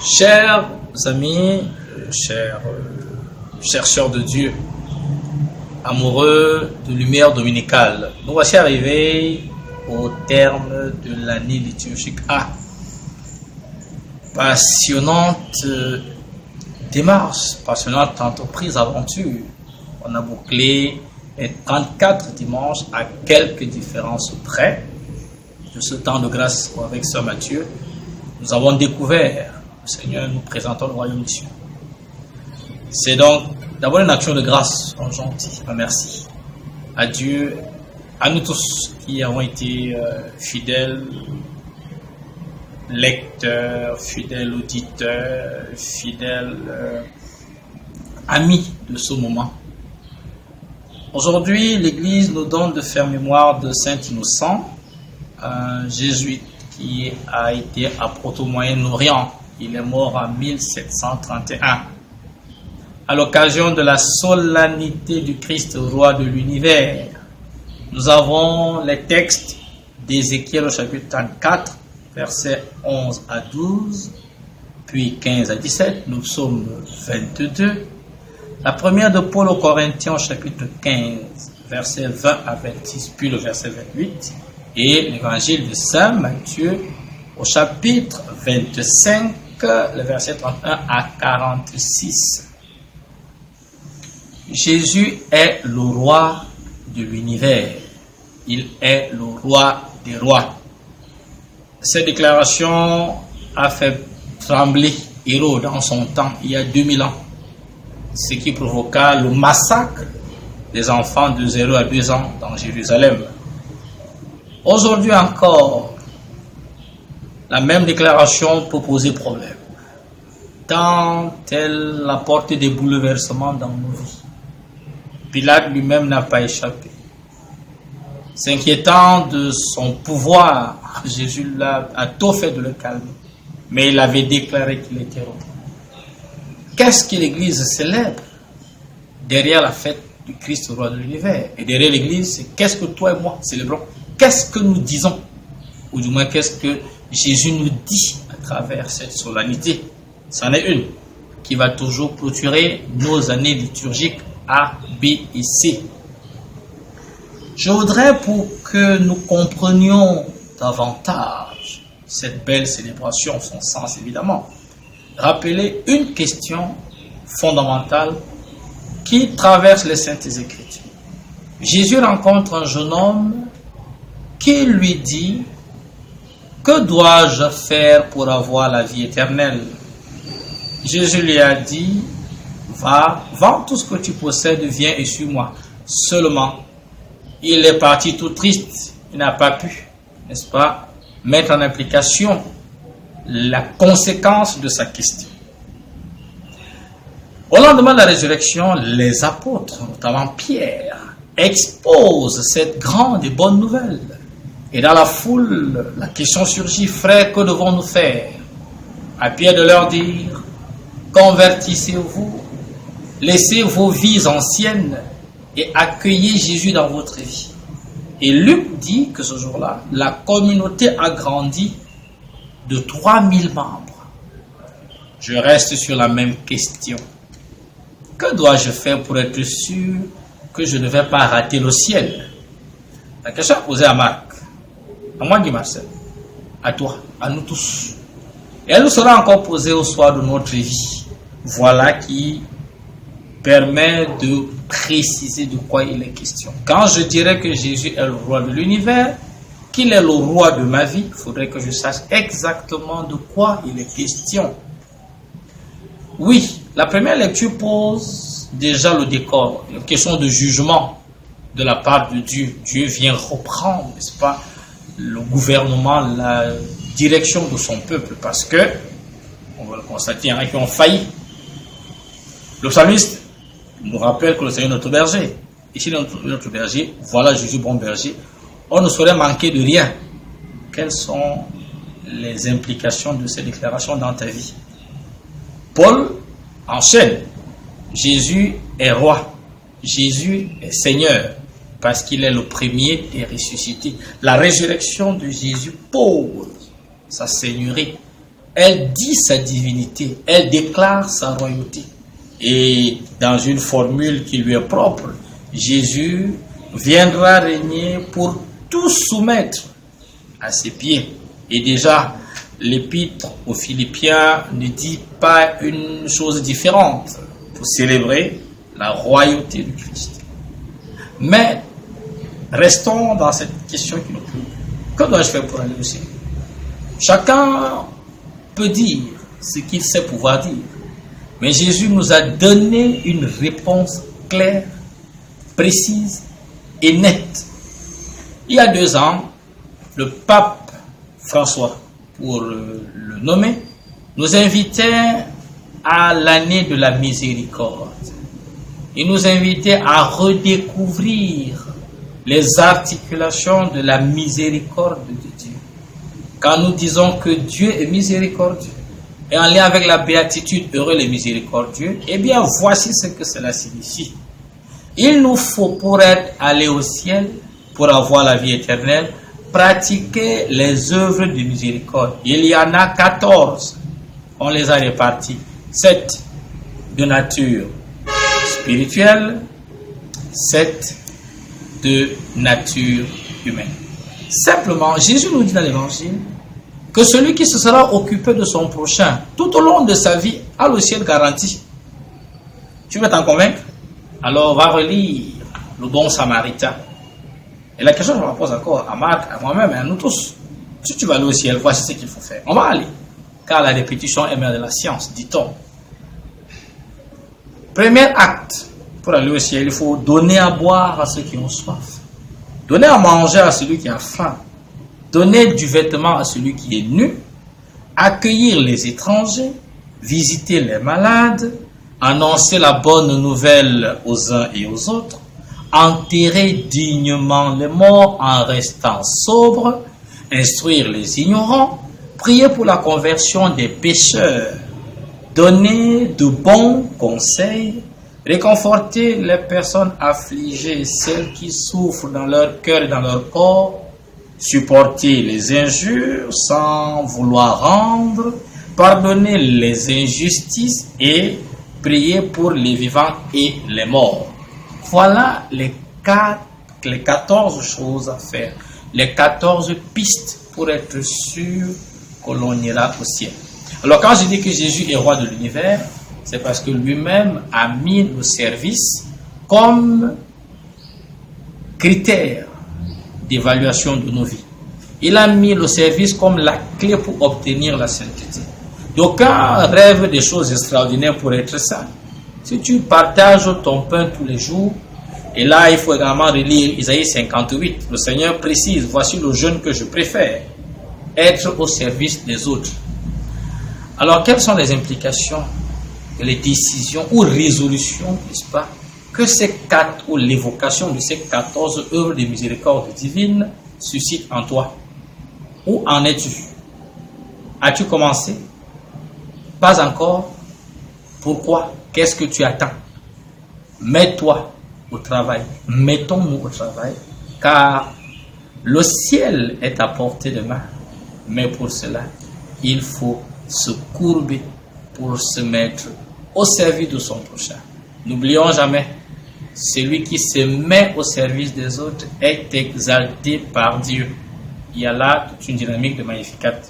Chers amis, chers chercheurs de Dieu, amoureux de lumière dominicale, nous voici arrivés au terme de l'année liturgique A. Passionnante démarche, passionnante entreprise, aventure. On a bouclé les 34 dimanches à quelques différences près de ce temps de grâce avec Sœur Mathieu. Nous avons découvert le Seigneur nous présentant le royaume des cieux. C'est donc d'abord une action de grâce, gentil, un merci à Dieu, à nous tous qui avons été fidèles lecteurs, fidèles auditeurs, fidèles amis de ce moment. Aujourd'hui, l'Église nous donne de faire mémoire de Saint Innocent, un jésuite qui a été apôtre au Moyen-Orient. Il est mort en 1731. À l'occasion de la solennité du Christ, roi de l'univers, nous avons les textes d'Ézéchiel au chapitre 34, versets 11 à 12, puis 15 à 17, nous sommes 22. La première de Paul aux Corinthiens au chapitre 15, versets 20 à 26, puis le verset 28, et l'évangile de Saint Matthieu au chapitre 25, le verset 31 à 46. Jésus est le roi de l'univers. Il est le roi des rois. Cette déclaration a fait trembler Hérode en son temps, il y a 2000 ans, ce qui provoqua le massacre des enfants de 0 à 2 ans dans Jérusalem. Aujourd'hui encore, la même déclaration peut poser problème, tant elle apporte des bouleversements dans nos vies. Pilate lui-même n'a pas échappé. S'inquiétant de son pouvoir, Jésus a tout fait de le calmer, mais il avait déclaré qu'il était roi. Qu'est-ce que l'Église célèbre derrière la fête du Christ, roi de l'univers? Et derrière l'Église, c'est qu'est-ce que toi et moi célébrons? Qu'est-ce que nous disons? Ou du moins, qu'est-ce que Jésus nous dit à travers cette solennité? C'en est une qui va toujours clôturer nos années liturgiques A, B et C. Je voudrais, pour que nous comprenions davantage cette belle célébration, son sens évidemment, rappeler une question fondamentale qui traverse les Saintes Écritures. Jésus rencontre un jeune homme qui lui dit: que dois-je faire pour avoir la vie éternelle? Jésus lui a dit: va, vends tout ce que tu possèdes, viens et suis-moi. Seulement, il est parti tout triste. Il n'a pas pu, n'est-ce pas, mettre en application la conséquence de sa question. Au lendemain de la résurrection, les apôtres, notamment Pierre, exposent cette grande et bonne nouvelle. Et dans la foule, la question surgit: frères, que devons-nous faire? À Pierre de leur dire: convertissez-vous, laissez vos vies anciennes et accueillez Jésus dans votre vie. Et Luc dit que ce jour-là, la communauté a grandi de 3000 membres. Je reste sur la même question. Que dois-je faire pour être sûr que je ne vais pas rater le ciel? La question est posée à Marc, à moi Guy Marcel, à toi, à nous tous. Et elle nous sera encore posée au soir de notre vie. Voilà qui permet de préciser de quoi il est question. Quand je dirais que Jésus est le roi de l'univers, qu'il est le roi de ma vie, il faudrait que je sache exactement de quoi il est question. Oui, la première lecture pose déjà le décor, une question de jugement de la part de Dieu. Dieu vient reprendre, n'est-ce pas, le gouvernement, la direction de son peuple, parce que, on va le constater, il y en a qui ont failli. Le psalmiste nous rappelle que le Seigneur est notre berger. Ici, notre berger, voilà Jésus, bon berger. On ne saurait manquer de rien. Quelles sont les implications de ces déclarations dans ta vie? Paul enchaîne. Jésus est roi. Jésus est Seigneur, parce qu'il est le premier des ressuscités. La résurrection de Jésus pose sa seigneurie elle dit sa divinité, elle déclare sa royauté. Et dans une formule qui lui est propre, Jésus viendra régner pour tout soumettre à ses pieds. Et déjà, l'épître aux Philippiens ne dit pas une chose différente pour célébrer la royauté du Christ. Mais restons dans cette question qui nous préoccupe. Que dois-je faire pour aller au ciel? Chacun peut dire ce qu'il sait pouvoir dire. Mais Jésus nous a donné une réponse claire, précise et nette. Il y a 2 ans, le pape François, pour le nommer, nous invitait à l'année de la miséricorde. Il nous invitait à redécouvrir les articulations de la miséricorde de Dieu. Quand nous disons que Dieu est miséricordieux, et en lien avec la béatitude, heureux les miséricordieux, eh bien voici ce que cela signifie. Il nous faut, pour être allés au ciel, pour avoir la vie éternelle, pratiquer les œuvres de miséricorde. Il y en a 14. On les a répartis. 7 de nature spirituelle, 7 de nature humaine. Simplement, Jésus nous dit dans l'Évangile que celui qui se sera occupé de son prochain tout au long de sa vie a le ciel garanti. Tu veux t'en convaincre? Alors va relire le bon samaritain. Et la question, je me pose encore à Marc, à moi-même et à nous tous. Si tu vas aller au ciel, voici ce qu'il faut faire. On va aller. Car la répétition est mère de la science, dit-on. Premier acte, pour aller au ciel, il faut donner à boire à ceux qui ont soif. Donner à manger à celui qui a faim. Donner du vêtement à celui qui est nu. Accueillir les étrangers. Visiter les malades. Annoncer la bonne nouvelle aux uns et aux autres. Enterrer dignement les morts en restant sobre. Instruire les ignorants. Prier pour la conversion des pécheurs. Donner de bons conseils. Réconforter les personnes affligées, celles qui souffrent dans leur cœur et dans leur corps, supporter les injures sans vouloir rendre, pardonner les injustices et prier pour les vivants et les morts. Voilà les 14 choses à faire, les 14 pistes pour être sûr que l'on ira au ciel. Alors quand je dis que Jésus est roi de l'univers, c'est parce que lui-même a mis le service comme critère d'évaluation de nos vies. Il a mis le service comme la clé pour obtenir la sainteté. D'aucuns rêvent des choses extraordinaires pour être saint. Si tu partages ton pain tous les jours, et là il faut également relire Isaïe 58, le Seigneur précise, voici le jeûne que je préfère, être au service des autres. Alors quelles sont les implications, les décisions ou résolutions, n'est-ce pas, que ces 4 ou l'évocation de ces 14 œuvres de miséricorde divine suscite en toi? Où en es-tu? As-tu commencé? Pas encore? Pourquoi? Qu'est-ce que tu attends? Mets-toi au travail. Mettons-nous au travail, car le ciel est à portée de main. Mais pour cela, il faut se courber pour se mettre au service de son prochain. N'oublions jamais, celui qui se met au service des autres est exalté par Dieu. Il y a là toute une dynamique de Magnificat.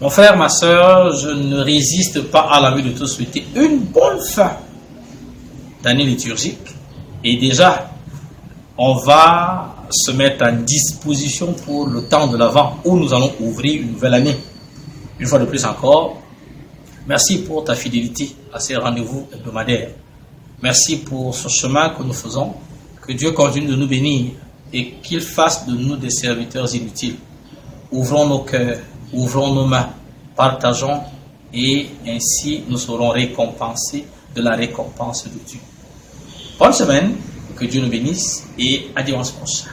Mon frère, ma soeur, je ne résiste pas à l'envie de te souhaiter une bonne fin d'année liturgique. Et déjà, on va se mettre en disposition pour le temps de l'Avent où nous allons ouvrir une nouvelle année. Une fois de plus encore, merci pour ta fidélité à ces rendez-vous hebdomadaires. Merci pour ce chemin que nous faisons. Que Dieu continue de nous bénir et qu'il fasse de nous des serviteurs inutiles. Ouvrons nos cœurs, ouvrons nos mains, partageons et ainsi nous serons récompensés de la récompense de Dieu. Bonne semaine, que Dieu nous bénisse et à dimanche prochain.